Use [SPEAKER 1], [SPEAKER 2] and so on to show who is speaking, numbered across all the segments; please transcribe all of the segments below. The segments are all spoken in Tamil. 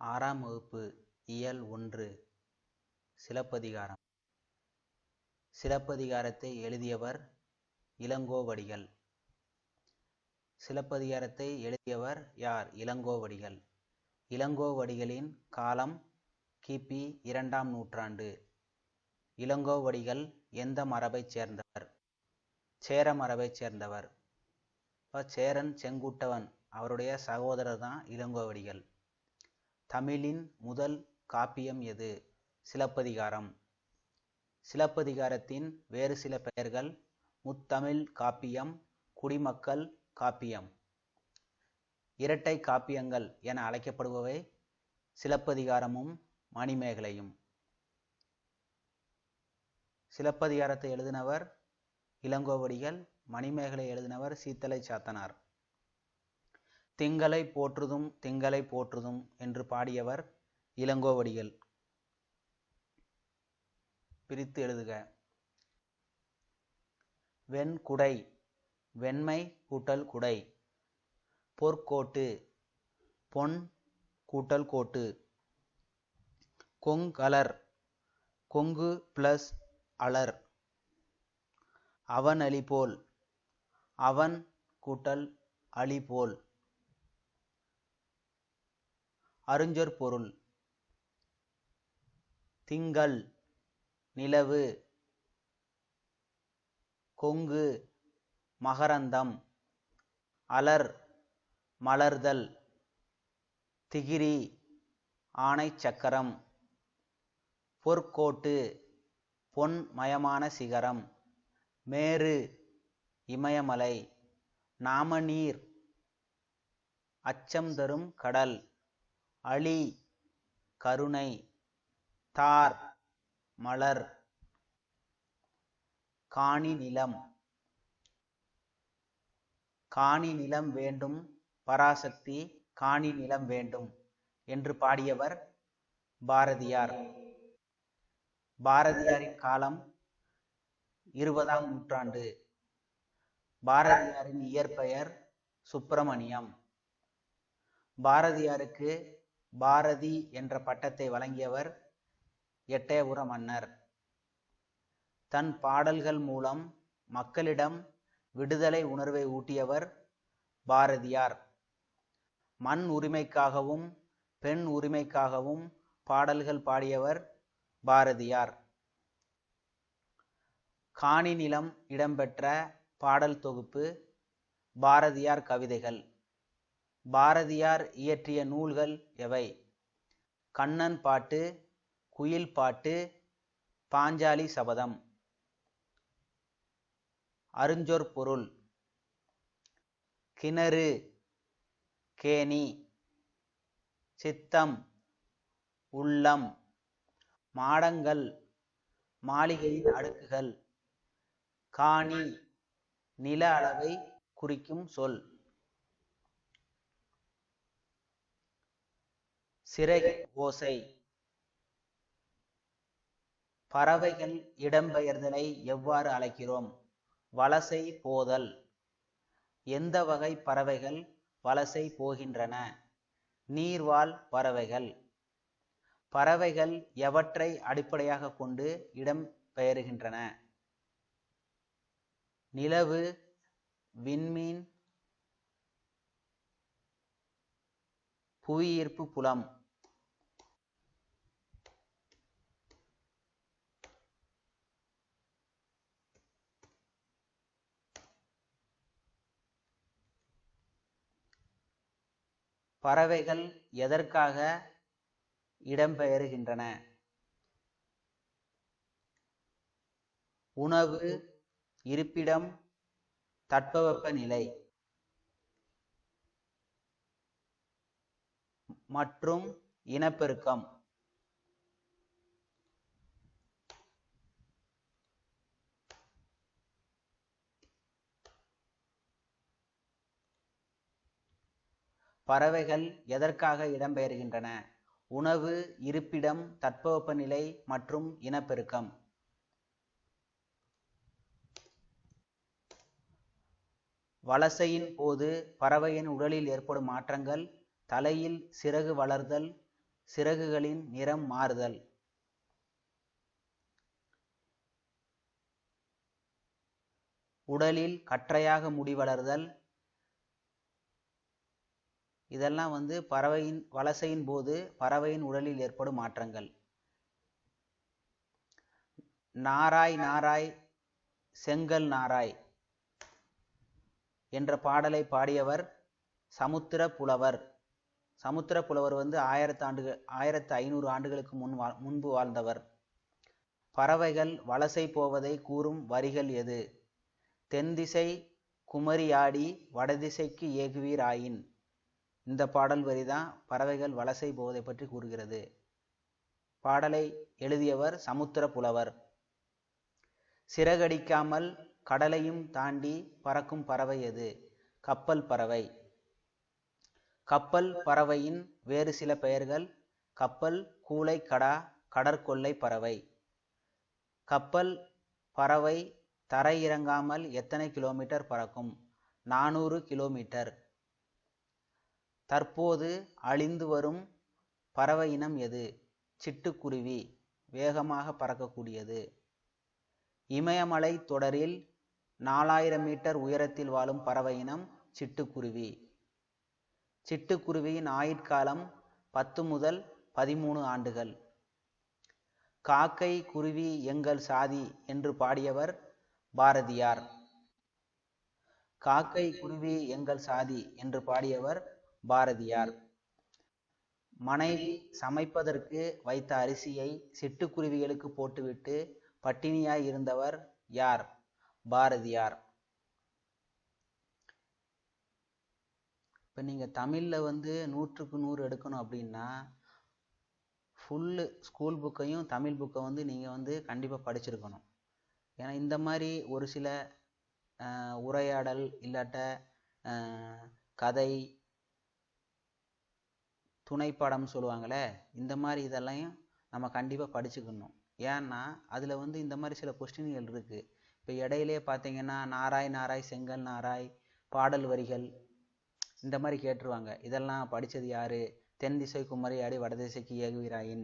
[SPEAKER 1] ஆறாம் வகுப்பு இயல் 1 சிலப்பதிகாரம். சிலப்பதிகாரத்தை எழுதியவர் இளங்கோவடிகள். சிலப்பதிகாரத்தை எழுதியவர் யார்? இளங்கோவடிகள். இளங்கோவடிகளின் காலம் கிபி 2ஆம் நூற்றாண்டு. இளங்கோவடிகள் எந்த மரபைச் சேர்ந்தவர்? சேர மரபைச் சேர்ந்தவர். சேரன் செங்குட்டவன் அவருடைய சகோதரர் தான் இளங்கோவடிகள். தமிழின் முதல் காப்பியம் எது? சிலப்பதிகாரம். சிலப்பதிகாரத்தின் வேறு சில பெயர்கள் முத்தமிழ் காப்பியம், குடிமக்கள் காப்பியம். இரட்டை காப்பியங்கள் என அழைக்கப்படுபவை சிலப்பதிகாரமும் மணிமேகலையும். சிலப்பதிகாரத்தை எழுதினவர் இளங்கோவடிகள், மணிமேகலை எழுதினவர் சீத்தலை சாத்தனார். திங்களை போற்றுதும் திங்களை போற்றுதும் என்று பாடியவர் இளங்கோவடிகள். பிரித்து எழுதுக. வெண்குடை, வெண்மை கூட்டல் குடை. பொற்கோட்டு, பொன் கூட்டல் கோட்டு. கொங்கலர், கொங்கு பிளஸ் அலர். அவன் அலி போல், அவன் கூட்டல் அலி போல். அருஞ்சொற்பொருள். திங்கள் நிலவு, கொங்கு மகரந்தம், அலர் மலர்தல், திகிரி ஆணை சக்கரம். பொற்கோட்டு பொன் மயமான சிகரம். மேரு இமயமலை. நாமநீர் அச்சம் தரும் கடல். அலி கருணை. தார் மலர். காணி நிலம். காணி நிலம் வேண்டும் பராசக்தி, காணி நிலம் வேண்டும் என்று பாடியவர் பாரதியார். பாரதியாரின் காலம் 20ஆம் நூற்றாண்டு. பாரதியாரின் இயற்பெயர் சுப்பிரமணியம். பாரதியாருக்கு பாரதி என்ற பட்டத்தை வழங்கியவர் எட்டயபுர மன்னர். தன் பாடல்கள் மூலம் மக்களிடம் விடுதலை உணர்வை ஊட்டியவர் பாரதியார். மண் உரிமைக்காகவும் பெண் உரிமைக்காகவும் பாடல்கள் பாடியவர் பாரதியார். காணி நிலம் இடம்பெற்ற பாடல் தொகுப்பு பாரதியார் கவிதைகள். பாரதியார் இயற்றிய நூல்கள் எவை? கண்ணன் பாட்டு, குயில் பாட்டு, பாஞ்சாலி சபதம். அருஞ்சொற்பொருள். கிணறு கேணி. சித்தம் உள்ளம். மாடங்கள் மாளிகையின் அடுக்குகள். காணி நில அளவை குறிக்கும் சொல். சிறகின் ஓசை. பறவைகள் இடம்பெயர்தலை எவ்வாறு அழைக்கிறோம்? வலசை போதல். எந்த வகை பறவைகள் வலசை போகின்றன? நீர்வாழ் பறவைகள். பறவைகள் எவற்றை அடிப்படையாக கொண்டு இடம்பெயர்கின்றன? நிலவு, விண்மீன், புவியீர்ப்பு புலம். பறவைகள் எதற்காக இடம்பெயர்கின்றன? உணவு, இருப்பிடம், தட்பவெப்பநிலை மற்றும் இனப்பெருக்கம். பறவைகள் எதற்காக இடம்பெயர்கின்றன? உணவு, இருப்பிடம், தட்பவெப்பநிலை மற்றும் இனப்பெருக்கம். வலசையின் போது பறவையின் உடலில் ஏற்படும் மாற்றங்கள் தலையில் சிறகு வளர்தல், சிறகுகளின் நிறம் மாறுதல். உடலில் கற்றையாக முடி வளர்தல். இதெல்லாம் பறவையின் வலசையின் போது பறவையின் உடலில் ஏற்படும் மாற்றங்கள். நாராய் நாராய் செங்கல் நாராய் என்ற பாடலை பாடியவர் சமுத்திர புலவர். சமுத்திர புலவர் 1500 ஆண்டுகளுக்கு முன்பு வாழ்ந்தவர். பறவைகள் வலசை போவதை கூறும் வரிகள் எது? தென்திசை குமரியாடி வடதிசைக்கு ஏகுவீர் ஆயின். இந்த பாடல் வரிதான் பறவைகள் வலசை போவதை பற்றி கூறுகிறது. பாடலை எழுதியவர் சமுத்திர புலவர். சிறகடிக்காமல் கடலையும் தாண்டி பறக்கும் பறவை எது? கப்பல் பறவை. கப்பல் பறவையின் வேறு சில பெயர்கள்: கப்பல் கூளைக்கடா, கடற்கொள்ளை பறவை. கப்பல் பறவை தரை இறங்காமல் எத்தனை கிலோமீட்டர் பறக்கும்? 400 கிலோமீட்டர். தற்போது அழிந்து வரும் பறவை இனம் எது? சிட்டுக்குருவி, வேகமாக பறக்கக்கூடியது. இமயமலை தொடரில் 4000 மீட்டர் உயரத்தில் வாழும் பறவை இனம் சிட்டுக்குருவி. சிட்டுக்குருவியின் ஆயுட்காலம் 10 முதல் 13 ஆண்டுகள். காக்கை குருவி எங்கள் சாதி என்று பாடியவர் பாரதியார். காக்கை குருவி எங்கள் சாதி என்று பாடியவர் பாரதியார். மனைவி சமைப்பதற்கு வைத்த அரிசியை சிட்டுக்குருவிகளுக்கு போட்டுவிட்டு பட்டினியாய் இருந்தவர் யார்? பாரதியார். இப்போ நீங்கள் தமிழில் 100க்கு 100 எடுக்கணும் அப்படின்னா ஃபுல்லு ஸ்கூல் புக்கையும் தமிழ் புக்கை நீங்கள் கண்டிப்பாக படிச்சிருக்கணும். ஏன்னா இந்த மாதிரி ஒரு சில உரையாடல் இல்லாட்ட கதை துணைப்பாடம் சொல்லுவாங்களே, இந்த மாதிரி இதெல்லாம் நம்ம கண்டிப்பாக படிச்சுக்கணும். ஏன்னா அதில் இந்த மாதிரி சில கொஸ்டின்கள் இருக்குது. இப்போ இடையிலே பார்த்தீங்கன்னா நாராய் நாராய் செங்கல் நாராய் பாடல் வரிகள் இந்த மாதிரி கேட்டுருவாங்க. இதெல்லாம் படித்தது யார்? தென் திசை குமரியாடி வடதிசைக்கு ஏகுவீராயின்.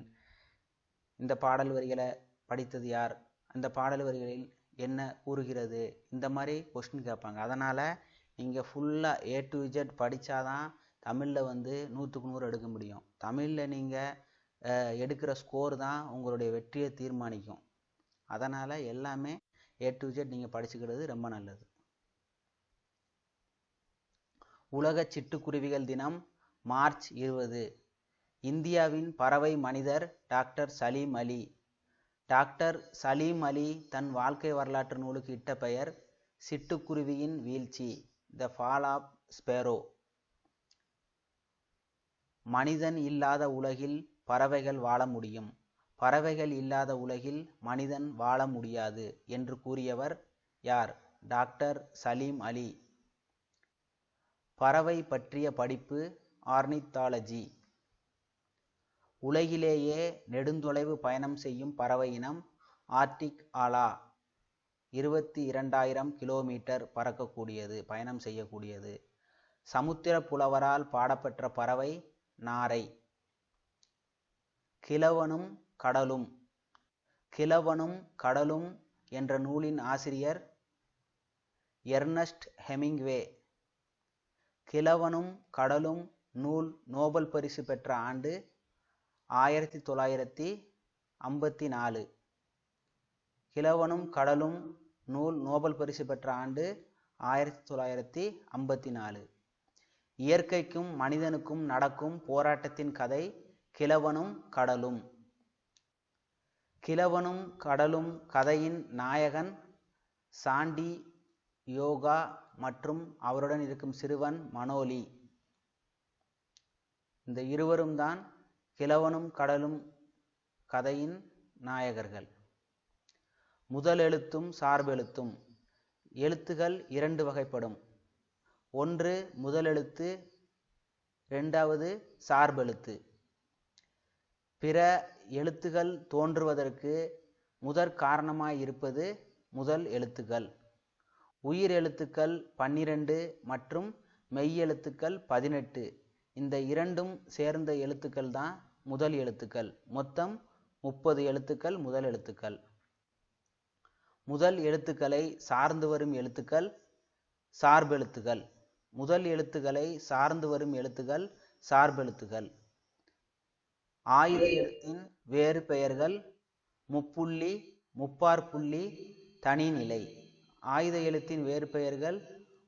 [SPEAKER 1] இந்த பாடல் வரிகளை படித்தது யார்? அந்த பாடல் வரிகளில் என்ன கூறுகிறது? இந்த மாதிரி கொஸ்டின் கேட்பாங்க. அதனால் நீங்கள் ஃபுல்லாக A to Z படித்தாதான் தமிழில் 100க்கு 100 எடுக்க முடியும். தமிழில் நீங்கள் எடுக்கிற ஸ்கோர் தான் உங்களுடைய வெற்றியை தீர்மானிக்கும். அதனால் எல்லாமே A to Z நீங்கள் படிச்சுக்கிறது ரொம்ப நல்லது. உலக சிட்டுக்குருவிகள் தினம் மார்ச் 20. இந்தியாவின் பறவை மனிதர் டாக்டர் சலீம் அலி. டாக்டர் சலீம் அலி தன் வாழ்க்கை வரலாற்று நூலுக்கு இட்ட பெயர் சிட்டுக்குருவியின் வீழ்ச்சி, த ஃபால் ஆஃப் ஸ்பேரோ. மனிதன் இல்லாத உலகில் பறவைகள் வாழ முடியும், பறவைகள் இல்லாத உலகில் மனிதன் வாழ முடியாது என்று கூறியவர் யார்? டாக்டர் சலீம் அலி. பறவை பற்றிய படிப்பு ஆர்னித்தாலஜி. உலகிலேயே நெடுந்தொலைவு பயணம் செய்யும் பறவை இனம் ஆர்டிக் ஆலா. 22,000 கிலோமீட்டர் பயணம் செய்யக்கூடியது. சமுத்திர புலவரால் பாடப்பெற்ற பறவை நாரை. கிழவனும் கடலும். கிழவனும் கடலும் என்ற நூலின் ஆசிரியர் எர்னஸ்ட் ஹெமிங்வே. கிழவனும் கடலும் நூல் நோபல் பரிசு பெற்ற ஆண்டு 1954. கிழவனும் கடலும் நூல் நோபல் பரிசு பெற்ற ஆண்டு 1954. இயற்கைக்கும் மனிதனுக்கும் நடக்கும் போராட்டத்தின் கதை கிழவனும் கடலும். கிழவனும் கடலும் கதையின் நாயகன் சாண்டி யோகா மற்றும் அவருடன் இருக்கும் சிறுவன் மனோலி. இந்த இருவரும் தான் கிழவனும் கடலும் கதையின் நாயகர்கள். முதல் எழுத்தும் சார்பெழுத்தும். எழுத்துகள் 2 வகைப்படும். ஒன்று முதல் எழுத்து, 2வது சார்பெழுத்து. பிற எழுத்துகள் தோன்றுவதற்கு முதற் காரணமாய் இருப்பது முதல் எழுத்துக்கள். உயிர் எழுத்துக்கள் 12 மற்றும் மெய்யெழுத்துக்கள் 18. இந்த இரண்டும் சேர்ந்த எழுத்துக்கள் தான் முதல் எழுத்துக்கள். மொத்தம் 30 எழுத்துக்கள் முதல் எழுத்துக்கள். முதல் எழுத்துக்களை சார்ந்து வரும் எழுத்துக்கள் சார்பெழுத்துகள். முதல் எழுத்துக்களை சார்ந்து வரும் எழுத்துக்கள் சார்பெழுத்துகள். ஆயுத எழுத்தின் வேறு பெயர்கள் முப்புள்ளி, முப்பாற்புள்ளி, தனிநிலை. ஆயுத எழுத்தின் வேறு பெயர்கள்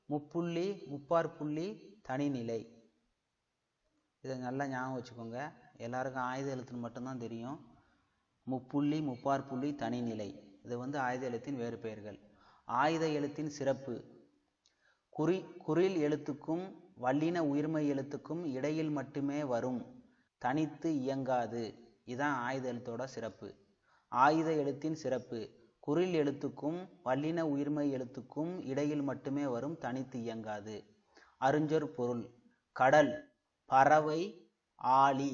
[SPEAKER 1] முப்புள்ளி, முப்பாற்புள்ளி, தனிநிலை. இதை நல்லா ஞாபகம் வச்சுக்கோங்க. எல்லாருக்கும் ஆயுத எழுத்துன்னு மட்டும்தான் தெரியும். முப்புள்ளி, முப்பாற்புள்ளி, தனிநிலை. இது ஆயுத எழுத்தின் வேறு பெயர்கள். ஆயுத எழுத்தின் சிறப்பு. குறில் எழுத்துக்கும் வல்லின உயிர்மை எழுத்துக்கும் இடையில் மட்டுமே வரும், தனித்து இயங்காது. இதுதான் ஆயுத எழுத்தோட சிறப்பு. ஆயுத எழுத்தின் சிறப்பு குறில் எழுத்துக்கும் வல்லின உயிர்மை எழுத்துக்கும் இடையில் மட்டுமே வரும், தனித்து இயங்காது. அறிஞர் பொருள். கடல், பறவை, ஆழி.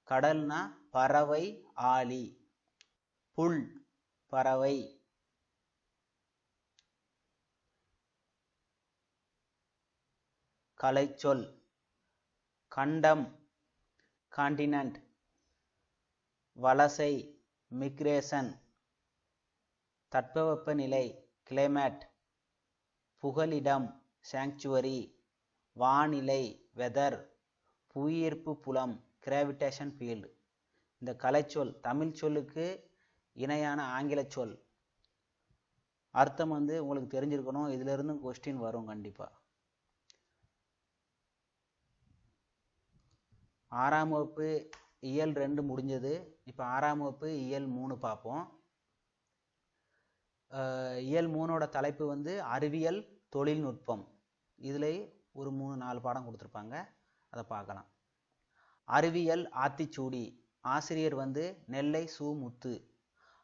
[SPEAKER 1] கடல்னா பறவை, ஆழி. புல், பறவை. கலைச்சொல். கண்டம், கான்டினென்ட். வலசை, மிக்ரேஷன். தட்பவெப்பநிலை, கிளைமேட். புகலிடம், சாங்சுவரி. வானிலை, வெதர். புவியீர்ப்பு புலம், கிராவிடேஷன் ஃபீல்டு. இந்த கலைச்சொல் தமிழ் சொல்லுக்கு இணையான ஆங்கில சொல். அர்த்தம் உங்களுக்கு தெரிஞ்சிருக்கணும். இதுல இருந்து கொஸ்டின் வரும் கண்டிப்பா. 6ஆம் வகுப்பு இயல் 2 முடிஞ்சது. இப்போ 6ஆம் வகுப்பு இயல் 3 பார்ப்போம். இயல் 3ஓட தலைப்பு அறிவியல் தொழில்நுட்பம். இதில் ஒரு 3-4 பாடம் கொடுத்துருப்பாங்க, அதை பார்க்கலாம். அறிவியல் ஆத்திச்சூடி. ஆசிரியர் நெல்லை சு. முத்து.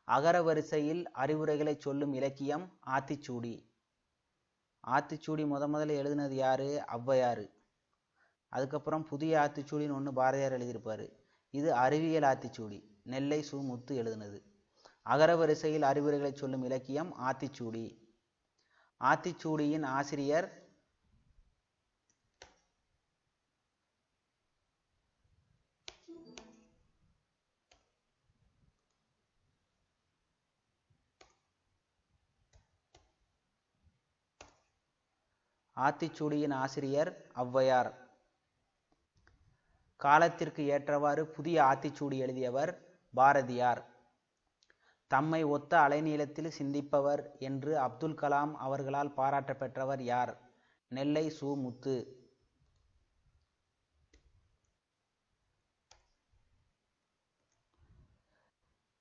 [SPEAKER 1] அகர வரிசையில் அறிவுரைகளை சொல்லும் இலக்கியம் ஆத்திச்சூடி. ஆத்திச்சூடி முதல்ல எழுதினது யாரு? ஔவையார். அதுக்கப்புறம் புதிய ஆத்திச்சூடின்னு ஒன்று பாரதியார் எழுதியிருப்பார். இது அறிவியல் ஆத்திச்சூடி, நெல்லை சு. முத்து எழுதினது. அகர வரிசையில் அறிவுரைகளை சொல்லும் இலக்கியம் ஆத்திச்சூடி. ஆத்திச்சூடியின் ஆசிரியர் ஔவையார். காலத்திற்கு ஏற்றவாறு புதிய ஆத்திச்சூடி எழுதியவர் பாரதியார். தம்மை ஒத்த அலைநீளத்தில் சிந்திப்பவர் என்று அப்துல் கலாம் அவர்களால் பாராட்ட பெற்றவர் யார்? நெல்லை சு. முத்து.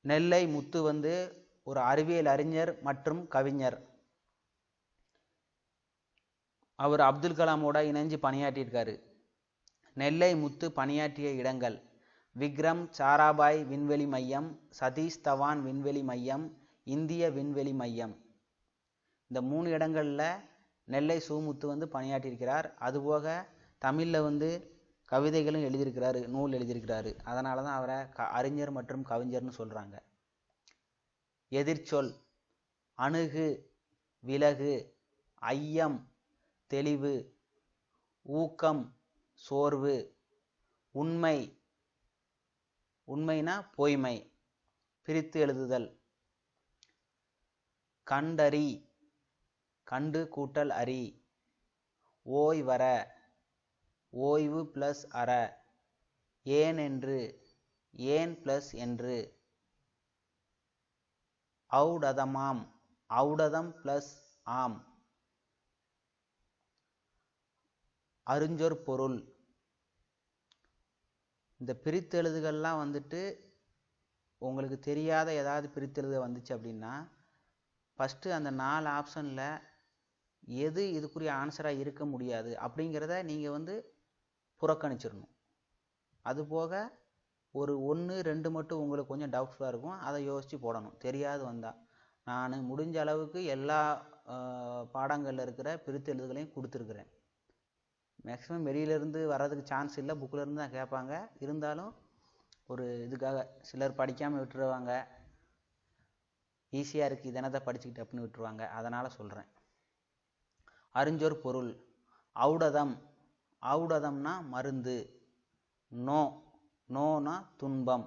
[SPEAKER 1] நெல்லை முத்து ஒரு அறிவியல் அறிஞர் மற்றும் கவிஞர். அவர் அப்துல் கலாமோட இணைஞ்சு பணியாற்றியிருக்காரு. நெல்லை முத்து பணியாற்றிய இடங்கள்: விக்ரம் சாராபாய் விண்வெளி மையம், சதீஷ் தவான் விண்வெளி மையம், இந்திய விண்வெளி மையம். இந்த 3 இடங்களில் நெல்லை சு. முத்து பணியாற்றியிருக்கிறார். அதுபோக தமிழில் கவிதைகளும் எழுதியிருக்கிறாரு, நூல் எழுதியிருக்கிறாரு. அதனால தான் அவரை அறிஞர் மற்றும் கவிஞர்னு சொல்கிறாங்க. எதிர்ச்சொல்: அணுகு, விலகு, ஐயம், தெளிவு, ஊக்கம், சோர்வு, உண்மை, உண்மைனா பொய்மை, பிரித்து எழுதுதல். கண்டறி, கண்டு கூட்டல் அறி. ஓய்வற, ஓய்வு பிளஸ் அற. ஏன் என்று, ஏன் பிளஸ் என்று. ஔடதமாம், ஔடதம் பிளஸ் ஆம். அறிஞர் பொருள். இந்த பிரித்தெழுதுகள்லாம் உங்களுக்கு தெரியாத ஏதாவது பிரித்தெழுத வந்துச்சு அப்படின்னா ஃபஸ்ட்டு அந்த 4 ஆப்ஷனில் எது இதுக்குரிய ஆன்சராக இருக்க முடியாது அப்படிங்கிறத நீங்கள் புறக்கணிச்சிடணும். அதுபோக ஒரு 1-2 மட்டும் உங்களுக்கு கொஞ்சம் டவுட்ஃபுல்லாக இருக்கும், அதை யோசித்து போடணும் தெரியாது வந்தால். நான் முடிஞ்ச அளவுக்கு எல்லா பாடங்களில் இருக்கிற பிரித்தெழுதுகளையும் கொடுத்துருக்குறேன். மேக்ஸிமம் வெளியிலேருந்து வர்றதுக்கு சான்ஸ் இல்லை, புக்கிலேருந்து தான் கேட்பாங்க. இருந்தாலும் ஒரு இதுக்காக சிலர் படிக்காமல் விட்டுருவாங்க, ஈஸியாக இருக்குது இதனத்தை படிச்சுக்கிட்டு அப்படின்னு விட்டுருவாங்க. அதனால் சொல்கிறேன். அறிஞர் பொருள். ஔடதம், ஔடதம்னா மருந்து. நோ, நோனா துன்பம்.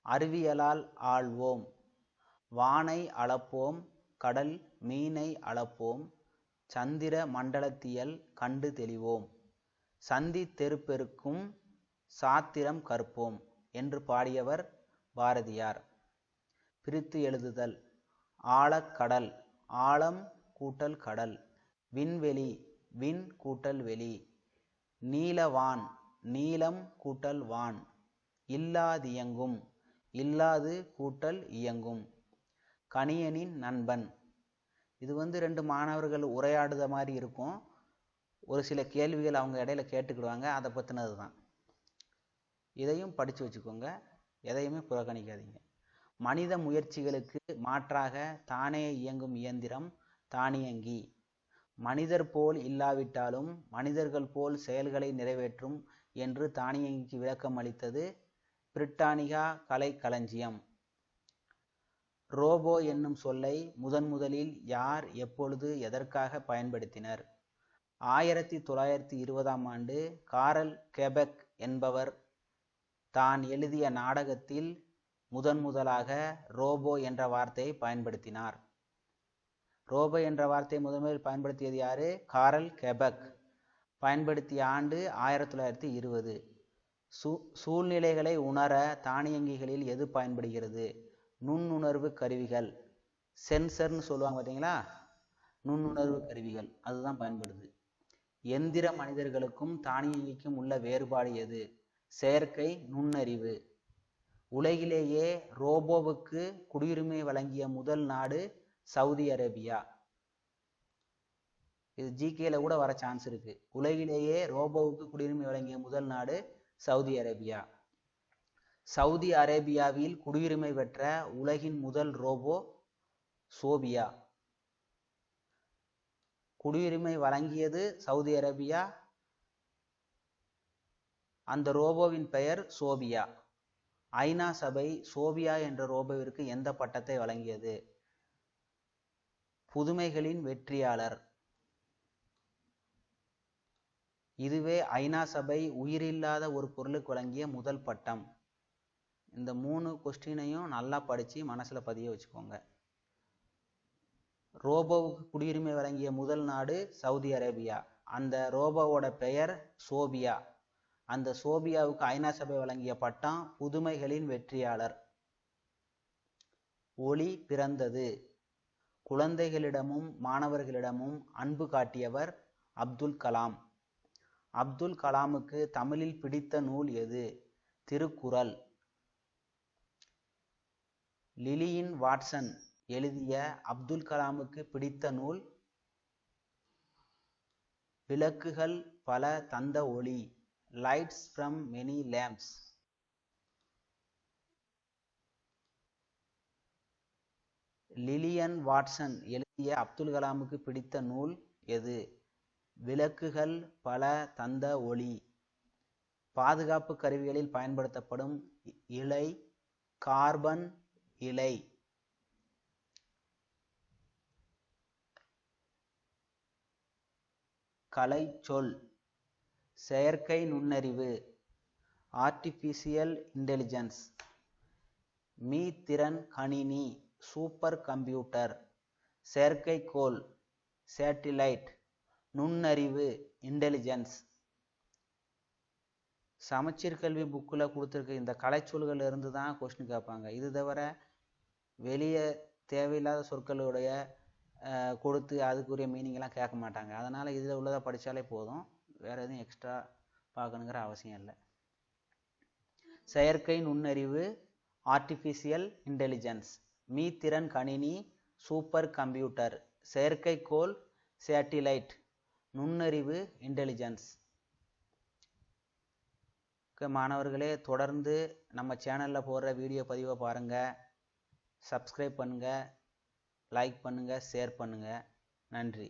[SPEAKER 1] அறிவியலால் ஆள்வோம். வானை அளப்போம், கடல் மீனை அளப்போம், சந்திர மண்டலத்தியல் கண்டு தெளிவோம், சந்தி தெருப்பெருக்கும் சாத்திரம் கற்போம் என்று பாடியவர் பாரதியார். பிரித்து எழுதுதல். ஆழக்கடல், ஆழம் கூட்டல் கடல். விண்வெளி, விண் கூட்டல் வெளி. நீலவான், நீலம் கூட்டல் வான். இல்லாதியங்கும், இல்லாது கூட்டல் இயங்கும். கணியனின் நண்பன். இது ரெண்டு மாணவர்கள் உரையாடுத மாதிரி இருக்கும். ஒரு சில கேள்விகள் அவங்க இடையில கேட்டுக்கிடுவாங்க, அதை பற்றினது தான். இதையும் படித்து வச்சுக்கோங்க, எதையுமே புறக்கணிக்காதீங்க. மனித முயற்சிகளுக்கு மாற்றாக தானே இயங்கும் இயந்திரம் தானியங்கி. மனிதர் போல் இல்லாவிட்டாலும் மனிதர்கள் போல் செயல்களை நிறைவேற்றும் என்று தானியங்கிக்கு விளக்கம் அளித்தது பிரிட்டானிகா கலைக்களஞ்சியம். ரோபோ என்னும் சொல்லை முதலில் யார் எப்பொழுது எதற்காக பயன்படுத்தினர்? 1920ஆம் ஆண்டு காரல் கெபெக் என்பவர் தான் எழுதிய நாடகத்தில் முதலாக ரோபோ என்ற வார்த்தையை பயன்படுத்தினார். ரோபோ என்ற வார்த்தையை முதலில் பயன்படுத்தியது யாரு? காரல் கெபெக். பயன்படுத்திய ஆண்டு 1920. சூழ்நிலைகளை உணர தானியங்கிகளில் எது பயன்படுகிறது? நுண்ணுணர்வு கருவிகள். சென்சர்னு சொல்லுவாங்க பார்த்தீங்களா, நுண்ணுணர்வு கருவிகள், அதுதான் பயன்படுது. எந்திர மனிதர்களுக்கும் தானியங்கிக்கும் உள்ள வேறுபாடு எது? செயற்கை நுண்ணறிவு. உலகிலேயே ரோபோவுக்கு குடியுரிமை வழங்கிய முதல் நாடு சவுதி அரேபியா. இது ஜிகேல கூட வர சான்ஸ் இருக்கு. உலகிலேயே ரோபோவுக்கு குடியுரிமை வழங்கிய முதல் நாடு சவுதி அரேபியா. சவுதி அரேபியாவில் குடியுரிமை பெற்ற உலகின் முதல் ரோபோ சோபியா. குடியுரிமை வழங்கியது சவுதி அரேபியா. அந்த ரோபோவின் பெயர் சோபியா. ஐநா சபை சோபியா என்ற ரோபோவிற்கு எந்த பட்டத்தை வழங்கியது? புதுமைகளின் வெற்றியாளர். இதுவே ஐநா சபை உயிரில்லாத ஒரு பொருளுக்கு வழங்கிய முதல் பட்டம். இந்த 3 கொஸ்டினையும் நல்லா படித்து மனசில் பதிய வச்சுக்கோங்க. ரோபோவுக்கு குடியுரிமை வழங்கிய முதல் நாடு சவுதி அரேபியா. அந்த ரோபோவோட பெயர் சோபியா. அந்த சோபியாவுக்கு ஐநா சபை வழங்கிய பட்டம் புதுமைகளின் வெற்றியாளர். ஒளி பிறந்தது. குழந்தைகளிடமும் மாணவர்களிடமும் அன்பு காட்டியவர் அப்துல் கலாம். அப்துல் கலாமுக்கு தமிழில் பிடித்த நூல் எது? திருக்குறள். லிலியன் வாட்சன் எழுதிய அப்துல் கலாமுக்கு பிடித்த நூல் விளக்குகள் பல தந்த ஒளி, lights from many lamps. Lillian Watson எழுதிய அப்துல் கலாமுக்கு பிடித்த நூல் எது? விளக்குகள் பல தந்த ஒளி. பாதுகாப்பு கருவிகளில் பயன்படுத்தப்படும் இழை கார்பன் இழை. கலைச்சொல் செயற்கை நுண்ணறிவு, ஆர்டிஃபிஷியல் இன்டெலிஜென்ஸ். மீத்திறன் கணினி, சூப்பர் கம்ப்யூட்டர். செயற்கைக்கோள் சேட்டிலைட். நுண்ணறிவு இன்டெலிஜென்ஸ். சமச்சீர் கல்வி புக்கில் கொடுத்துருக்க இந்த கலைச்சொல்கள் இருந்து தான் கொஸ்டின் கேட்பாங்க. இது தவிர வெளியே தேவையில்லாத சொற்களுடைய கொடுத்து அதுக்குரிய மீனிங்லாம் கேட்க மாட்டாங்க. அதனால் இதில் உள்ளதை படித்தாலே போதும், வேறு எதுவும் எக்ஸ்ட்ரா பார்க்கணுங்கிற அவசியம் இல்லை. செயற்கை நுண்ணறிவு ஆர்டிஃபிஷியல் இன்டெலிஜென்ஸ், மீத்திறன் கணினி சூப்பர் கம்ப்யூட்டர், செயற்கைக்கோள் சேட்டிலைட், நுண்ணறிவு இன்டெலிஜென்ஸ். மாணவர்களே, தொடர்ந்து நம்ம சேனலில் போடுற வீடியோ பதிவை பாருங்கள், சப்ஸ்கிரைப் பண்ணுங்கள், லைக் பண்ணுங்கள், ஷேர் பண்ணுங்கள். நன்றி.